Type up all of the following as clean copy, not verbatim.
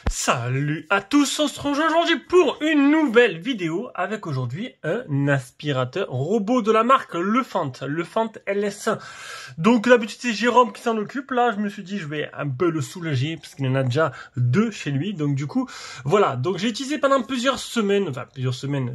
Salut à tous, on se retrouve aujourd'hui pour une nouvelle vidéo avec aujourd'hui un aspirateur robot de la marque Lefant LS1. Donc d'habitude c'est Jérôme qui s'en occupe, là je me suis dit je vais un peu le soulager parce qu'il y en a déjà deux chez lui, donc du coup voilà, donc j'ai utilisé pendant plusieurs semaines,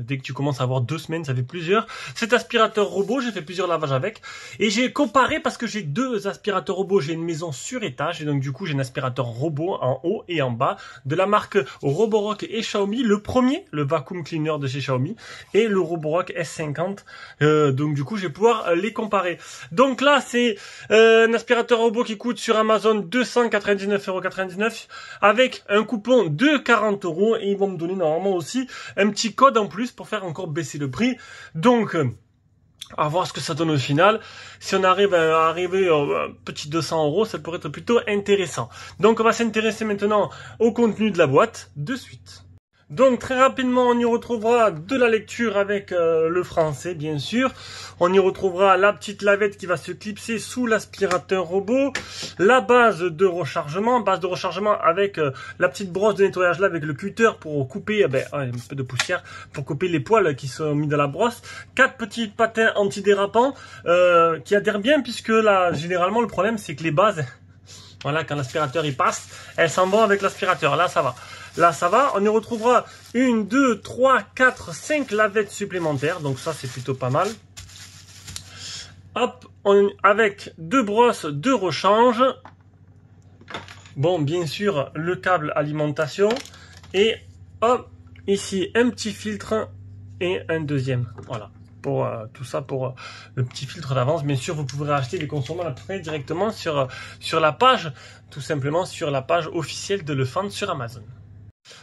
dès que tu commences à avoir 2 semaines ça fait plusieurs, cet aspirateur robot, j'ai fait plusieurs lavages avec et j'ai comparé parce que j'ai deux aspirateurs robots, j'ai une maison sur étage et donc du coup j'ai un aspirateur robot en haut et en bas de la marque Roborock et Xiaomi, le premier, le vacuum cleaner de chez Xiaomi, et le Roborock S50, donc du coup je vais pouvoir les comparer. Donc là c'est un aspirateur robot qui coûte sur Amazon 299,99 € avec un coupon de 40 € et ils vont me donner normalement aussi un petit code en plus pour faire encore baisser le prix. Donc à voir ce que ça donne au final. Si on arrive à arriver à un petit 200 €, ça pourrait être plutôt intéressant. Donc on va s'intéresser maintenant au contenu de la boîte de suite. Donc très rapidement on y retrouvera de la lecture avec le français bien sûr. On y retrouvera la petite lavette qui va se clipser sous l'aspirateur robot. La base de rechargement avec la petite brosse de nettoyage là avec le cutter pour couper un peu de poussière, pour couper les poils qui sont mis dans la brosse. 4 petits patins antidérapants qui adhèrent bien puisque là généralement le problème c'est que les bases, voilà, quand l'aspirateur il passe, elles s'en vont avec l'aspirateur. Là ça va. Là, ça va. On y retrouvera 1, 2, 3, 4, 5 lavettes supplémentaires. Donc ça, c'est plutôt pas mal. Hop, avec 2 brosses de rechange. Bon, bien sûr, le câble alimentation. Et hop, ici, un petit filtre et un deuxième. Voilà. Pour tout ça, pour le petit filtre d'avance. Bien sûr, vous pouvez acheter les consommateurs directement sur la page, tout simplement sur la page officielle de Lefant sur Amazon.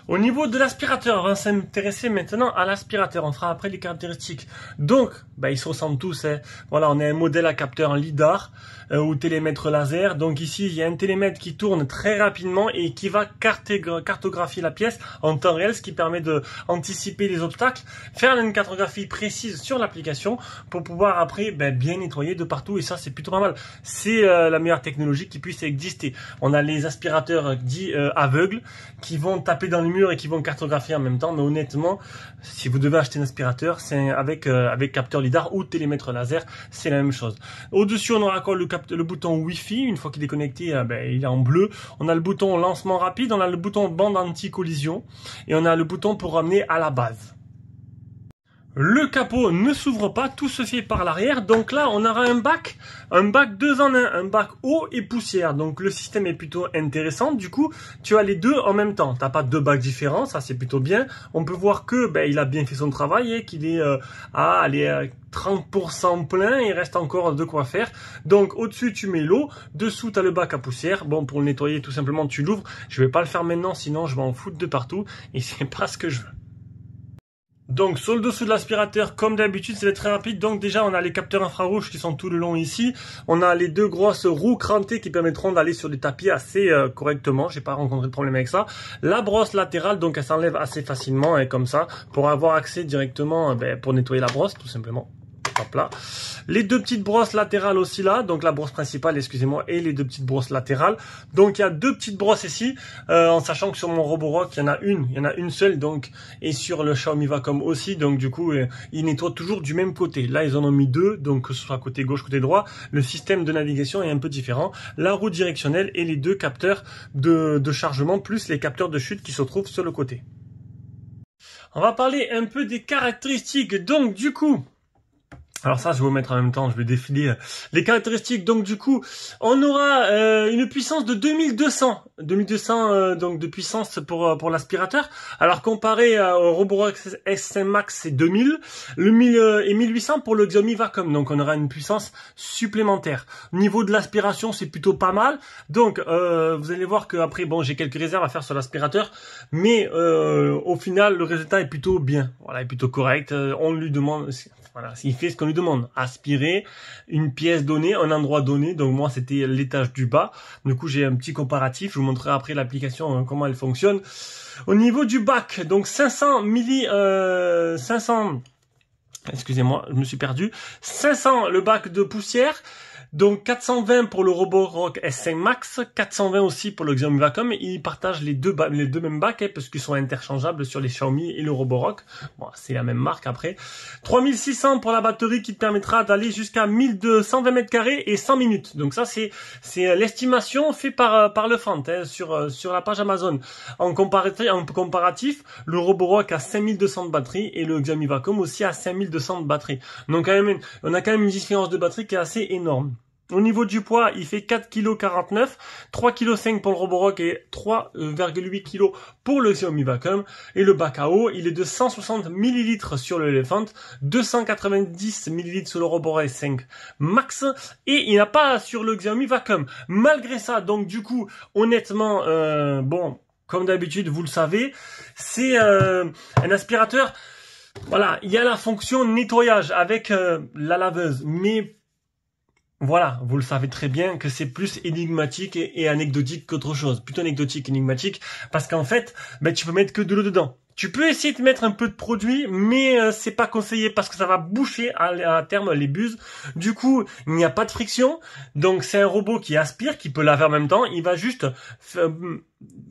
Au niveau de l'aspirateur, on va s'intéresser maintenant à l'aspirateur. On fera après les caractéristiques. Donc, ils se ressemblent tous. Hein. Voilà, on a un modèle à capteur LiDAR ou télémètre laser. Donc ici, il y a un télémètre qui tourne très rapidement et qui va cartographier la pièce en temps réel, ce qui permet d'anticiper les obstacles, faire une cartographie précise sur l'application pour pouvoir après bien nettoyer de partout. Et ça, c'est plutôt pas mal. C'est la meilleure technologie qui puisse exister. On a les aspirateurs dits aveugles qui vont taper dans les murs et qui vont cartographier en même temps, mais honnêtement, si vous devez acheter un aspirateur, c'est avec capteur LiDAR ou télémètre laser, c'est la même chose. Au-dessus, on aura encore le bouton Wi-Fi, une fois qu'il est connecté, il est en bleu. On a le bouton lancement rapide, on a le bouton bande anti-collision, et on a le bouton pour ramener à la base. Le capot ne s'ouvre pas, tout se fait par l'arrière. Donc là, on aura un bac 2 en 1, un bac eau et poussière. Donc le système est plutôt intéressant. Du coup, tu as les deux en même temps. T'as pas 2 bacs différents, ça c'est plutôt bien. On peut voir que il a bien fait son travail et qu'il est à 30% plein. Il reste encore de quoi faire. Donc au-dessus, tu mets l'eau. Dessous, tu as le bac à poussière. Bon, pour le nettoyer, tout simplement, tu l'ouvres. Je vais pas le faire maintenant, sinon je vais en foutre de partout. Et c'est pas ce que je veux. Donc sur le dessous de l'aspirateur, comme d'habitude, c'est très rapide. Donc déjà, on a les capteurs infrarouges qui sont tout le long ici. On a les 2 grosses roues crantées qui permettront d'aller sur des tapis assez correctement. J'ai pas rencontré de problème avec ça. La brosse latérale, donc elle s'enlève assez facilement comme ça, pour avoir accès directement pour nettoyer la brosse, tout simplement. Hop là. Les 2 petites brosses latérales aussi là, donc la brosse principale, excusez-moi, et les 2 petites brosses latérales. Donc il y a 2 petites brosses ici, en sachant que sur mon Roborock, il y en a une seule, donc, et sur le Xiaomi Vacom aussi, donc du coup, ils nettoient toujours du même côté. Là, ils en ont mis 2, donc que ce soit côté gauche, côté droit, le système de navigation est un peu différent. La roue directionnelle et les 2 capteurs de chargement, plus les capteurs de chute qui se trouvent sur le côté. On va parler un peu des caractéristiques, donc du coup, alors ça, je vais vous mettre en même temps, je vais défiler les caractéristiques. Donc du coup, on aura une puissance de 2200 donc de puissance pour l'aspirateur. Alors comparé au Roborock S5 Max, c'est 2000, le 1000 et 1800 pour le Xiaomi Vacom. Donc on aura une puissance supplémentaire. Niveau de l'aspiration, c'est plutôt pas mal. Donc vous allez voir que après, bon, j'ai quelques réserves à faire sur l'aspirateur, mais au final, le résultat est plutôt bien. Voilà, est plutôt correct. On lui demande. Voilà, il fait ce qu'on lui demande. Aspirer une pièce donnée, un endroit donné. Donc moi, c'était l'étage du bas. Du coup, j'ai un petit comparatif. Je vous montrerai après l'application, comment elle fonctionne. Au niveau du bac, donc 500 excusez-moi, je me suis perdu. 500 le bac de poussière. Donc 420 pour le Roborock S5 Max, 420 aussi pour le Xiaomi Wacom. Ils partagent les deux mêmes bacs hein, parce qu'ils sont interchangeables sur les Xiaomi et le Roborock. Bon, c'est la même marque après. 3600 pour la batterie qui te permettra d'aller jusqu'à 1220 mètres carrés et 100 minutes. Donc ça c'est l'estimation faite par le Fant hein, sur la page Amazon. En comparatif, le Roborock a 5200 de batterie et le Xiaomi Wacom aussi a 5200 de batterie. Donc quand même, on a quand même une différence de batterie qui est assez énorme. Au niveau du poids, il fait 4,49 kg, 3,5 kg pour le Roborock et 3,8 kg pour le Xiaomi Wacom. Et le bac à eau, il est de 160 ml sur le Elephant, 290 ml sur le Roborock S5 Max, et il n'y a pas sur le Xiaomi Wacom. Malgré ça, donc du coup, honnêtement, bon, comme d'habitude, vous le savez, c'est un aspirateur. Voilà, il y a la fonction nettoyage avec la laveuse, mais voilà, vous le savez très bien que c'est plus énigmatique et anecdotique qu'autre chose. Plutôt anecdotique, énigmatique, parce qu'en fait, ben, tu peux mettre que de l'eau dedans. Tu peux essayer de mettre un peu de produit, mais c'est pas conseillé parce que ça va boucher à terme les buses. Du coup, il n'y a pas de friction. Donc c'est un robot qui aspire, qui peut laver en même temps. Il va juste,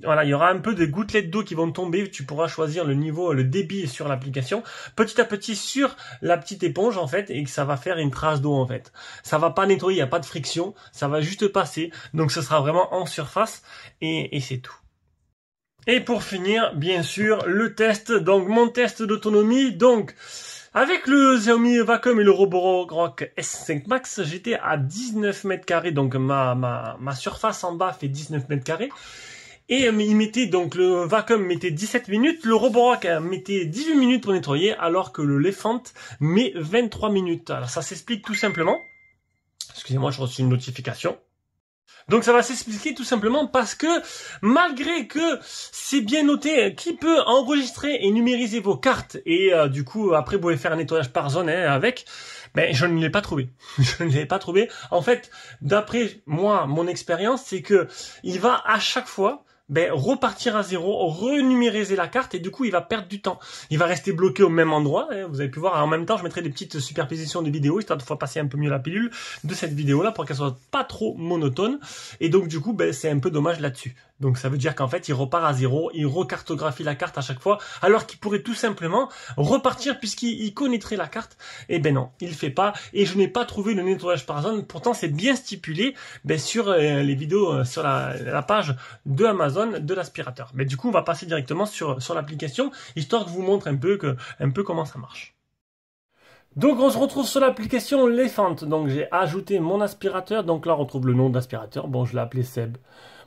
voilà, il y aura un peu de gouttelettes d'eau qui vont tomber. Tu pourras choisir le niveau, le débit sur l'application, petit à petit sur la petite éponge en fait, et que ça va faire une trace d'eau en fait. Ça va pas nettoyer, il n'y a pas de friction, ça va juste passer. Donc ce sera vraiment en surface et c'est tout. Et pour finir, bien sûr, le test, donc mon test d'autonomie, donc avec le Xiaomi Wacom et le Roborock S5 Max, j'étais à 19 mètres carrés, donc ma surface en bas fait 19 mètres carrés, et il mettait, donc le Wacom mettait 17 minutes, le Roborock mettait 18 minutes pour nettoyer, alors que le Elephant met 23 minutes. Alors ça s'explique tout simplement, excusez-moi, je reçois une notification. Donc ça va s'expliquer tout simplement parce que malgré que c'est bien noté qui peut enregistrer et numériser vos cartes et du coup après vous pouvez faire un nettoyage par zone hein, avec, ben je ne l'ai pas trouvé. Je ne l'ai pas trouvé. En fait, d'après moi, mon expérience, c'est que il va à chaque fois repartir à zéro, renumériser la carte et du coup il va perdre du temps. Il va rester bloqué au même endroit, hein, vous avez pu voir. En même temps je mettrai des petites superpositions de vidéos histoire de faire passer un peu mieux la pilule de cette vidéo là pour qu'elle soit pas trop monotone. Et donc du coup c'est un peu dommage là-dessus. Donc ça veut dire qu'en fait il repart à zéro, il recartographie la carte à chaque fois alors qu'il pourrait tout simplement repartir puisqu'il connaîtrait la carte. Et ben non, il le fait pas et je n'ai pas trouvé le nettoyage par zone. Pourtant c'est bien stipulé sur les vidéos sur la page de Amazon de l'aspirateur. Mais du coup, on va passer directement sur l'application, histoire que je vous montre un peu comment ça marche. Donc, on se retrouve sur l'application Elephant. Donc, j'ai ajouté mon aspirateur. Donc là, on retrouve le nom d'aspirateur. Bon, je l'ai appelé Seb.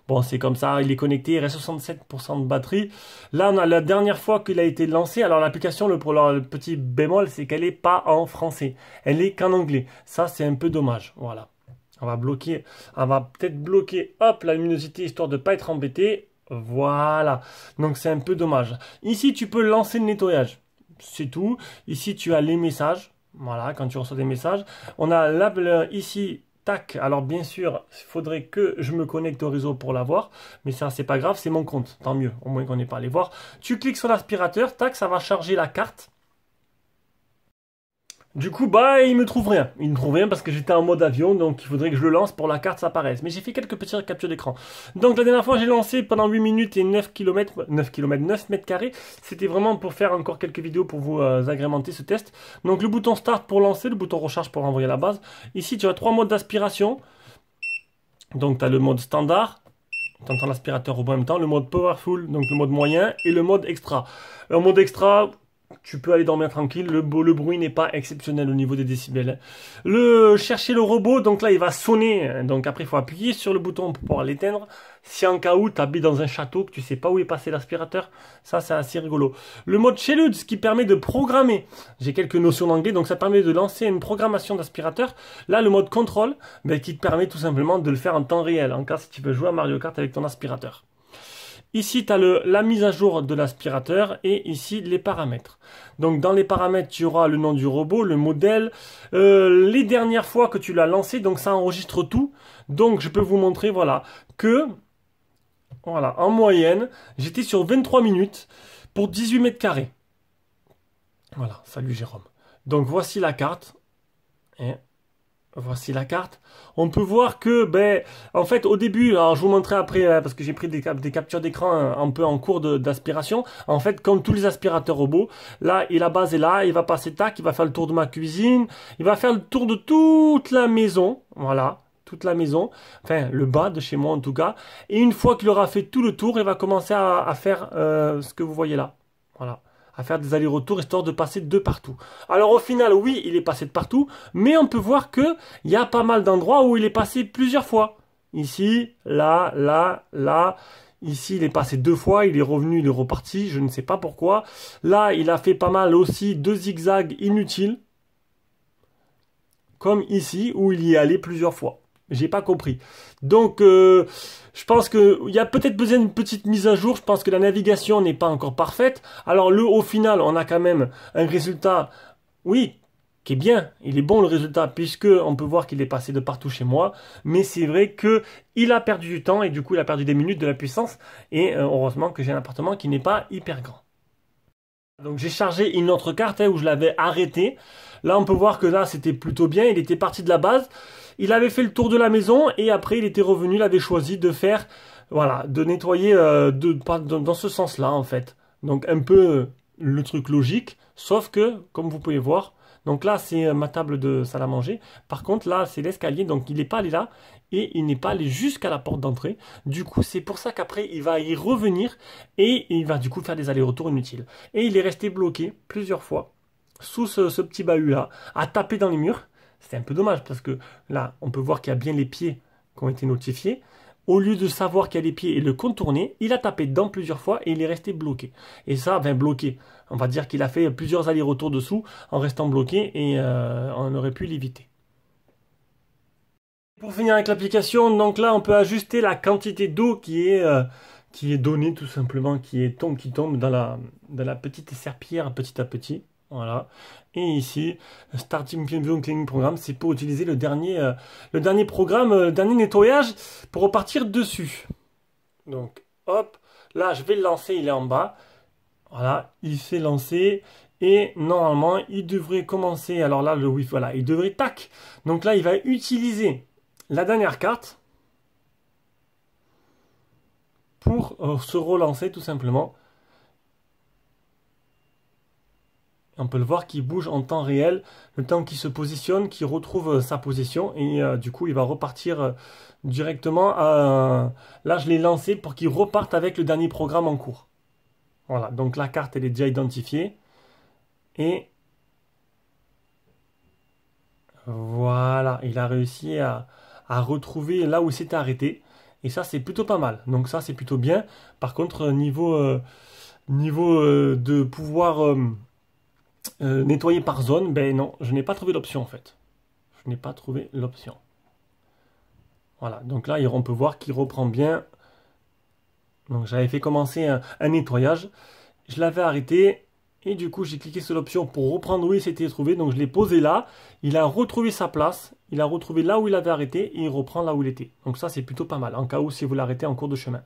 Bon, c'est comme ça, il est connecté, il reste 67% de batterie. Là, on a la dernière fois qu'il a été lancé. Alors, l'application, le petit bémol, c'est qu'elle n'est pas en français. Elle est qu'en anglais. Ça, c'est un peu dommage. Voilà. On va peut-être bloquer, hop, la luminosité, histoire de ne pas être embêté. Voilà. Donc, c'est un peu dommage. Ici, tu peux lancer le nettoyage. C'est tout. Ici, tu as les messages. Voilà, quand tu reçois des messages. On a ici, tac. Alors, bien sûr, il faudrait que je me connecte au réseau pour l'avoir. Mais ça, c'est pas grave, c'est mon compte. Tant mieux, au moins qu'on n'ait pas à les voir. Tu cliques sur l'aspirateur, tac, ça va charger la carte. Du coup, il me trouve rien. Il me trouve rien parce que j'étais en mode avion, donc il faudrait que je le lance pour la carte, ça apparaisse. Mais j'ai fait quelques petites captures d'écran. Donc la dernière fois, j'ai lancé pendant 8 minutes et 9 mètres carrés. C'était vraiment pour faire encore quelques vidéos pour vous agrémenter ce test. Donc le bouton Start pour lancer, le bouton Recharge pour envoyer la base. Ici, tu as 3 modes d'aspiration. Donc tu as le mode standard. Tu entends l'aspirateur au même temps. Le mode Powerful, donc le mode moyen. Et le mode Extra. Le mode Extra... Tu peux aller dormir tranquille, le bruit n'est pas exceptionnel au niveau des décibels. Chercher le robot, donc là il va sonner, donc après il faut appuyer sur le bouton pour pouvoir l'éteindre. Si en cas où tu habites dans un château, que tu sais pas où est passé l'aspirateur, ça c'est assez rigolo. Le mode Shelude, ce qui permet de programmer, j'ai quelques notions d'anglais, donc ça permet de lancer une programmation d'aspirateur. Là le mode Control, qui te permet tout simplement de le faire en temps réel, en cas si tu veux jouer à Mario Kart avec ton aspirateur. Ici, tu as la mise à jour de l'aspirateur et ici, les paramètres. Donc, dans les paramètres, tu auras le nom du robot, le modèle, les dernières fois que tu l'as lancé. Donc, ça enregistre tout. Donc, je peux vous montrer, voilà, que Voilà, en moyenne, j'étais sur 23 minutes pour 18 mètres carrés. Voilà, salut Jérôme. Donc voici la carte. Et voici la carte. On peut voir que, ben, en fait, au début, alors je vous montrerai après, parce que j'ai pris des captures d'écran un peu en cours d'aspiration. En fait, comme tous les aspirateurs robots, là, la base est là, il va passer tac, il va faire le tour de ma cuisine, il va faire le tour de toute la maison, voilà, toute la maison, enfin, le bas de chez moi en tout cas. Et une fois qu'il aura fait tout le tour, il va commencer à faire ce que vous voyez là, voilà. À faire des allers-retours histoire de passer de partout. Alors au final, oui, il est passé de partout, mais on peut voir que il y a pas mal d'endroits où il est passé plusieurs fois. Ici, là, là, là. Ici, il est passé 2 fois, il est revenu, il est reparti, je ne sais pas pourquoi. Là, il a fait pas mal aussi de zigzags inutiles. Comme ici, où il y est allé plusieurs fois. J'ai pas compris. Donc, je pense qu'il y a peut-être besoin d'une petite mise à jour. Je pense que la navigation n'est pas encore parfaite. Alors, au final, on a quand même un résultat, oui, qui est bien. Il est bon le résultat, puisque on peut voir qu'il est passé de partout chez moi. Mais c'est vrai que il a perdu du temps et du coup, il a perdu des minutes de la puissance. Et heureusement que j'ai un appartement qui n'est pas hyper grand. Donc j'ai chargé une autre carte où je l'avais arrêté. Là on peut voir que là c'était plutôt bien, il était parti de la base. Il avait fait le tour de la maison et après il était revenu, il avait choisi de faire, voilà, de nettoyer dans ce sens-là en fait. Donc un peu le truc logique, sauf que comme vous pouvez voir, donc là c'est ma table de salle à manger. Par contre là c'est l'escalier, donc il n'est pas allé là et il n'est pas allé jusqu'à la porte d'entrée. Du coup c'est pour ça qu'après il va y revenir et il va du coup faire des allers-retours inutiles. Et il est resté bloqué plusieurs fois sous ce petit bahut là, à taper dans les murs. C'est un peu dommage parce que là on peut voir qu'il y a bien les pieds qui ont été notifiés. Au lieu de savoir qu'il y a les pieds et le contourner, il a tapé dedans plusieurs fois et il est resté bloqué. Et ça, ben bloqué. On va dire qu'il a fait plusieurs allers-retours dessous en restant bloqué et on aurait pu l'éviter. Pour finir avec l'application, donc là on peut ajuster la quantité d'eau qui est donnée tout simplement, qui tombe dans la petite serpillière petit à petit. Voilà. Et ici, Starting Cleaning Program, c'est pour utiliser le dernier programme, le dernier nettoyage pour repartir dessus. Donc, hop, là je vais le lancer, il est en bas. Voilà, il s'est lancé. Et normalement, il devrait commencer. Alors là, le Wi-Fi, voilà, il devrait tac. Donc là, il va utiliser la dernière carte pour se relancer tout simplement. On peut le voir qu'il bouge en temps réel, le temps qu'il se positionne, qu'il retrouve sa position et du coup il va repartir directement à... Là je l'ai lancé pour qu'il reparte avec le dernier programme en cours. Voilà, donc la carte elle est déjà identifiée et voilà, il a réussi à retrouver là où il s'était arrêté et ça c'est plutôt pas mal, donc ça c'est plutôt bien. Par contre niveau de pouvoir... nettoyer par zone, ben non, je n'ai pas trouvé l'option en fait. Je n'ai pas trouvé l'option. Voilà, donc là on peut voir qu'il reprend bien. Donc j'avais fait commencer un nettoyage, je l'avais arrêté et du coup j'ai cliqué sur l'option pour reprendre où il s'était trouvé. Donc je l'ai posé là, il a retrouvé sa place, il a retrouvé là où il avait arrêté et il reprend là où il était. Donc ça c'est plutôt pas mal, en cas où si vous l'arrêtez en cours de chemin.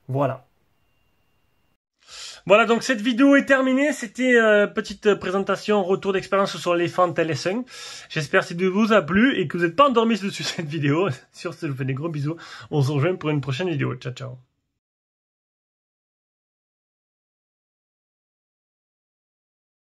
Voilà. Voilà, donc cette vidéo est terminée. C'était petite présentation, retour d'expérience sur les fentes LS1. J'espère que cette vidéo vous a plu et que vous n'êtes pas endormis dessus cette vidéo. Sur ce, je vous fais des gros bisous. On se rejoint pour une prochaine vidéo. Ciao, ciao.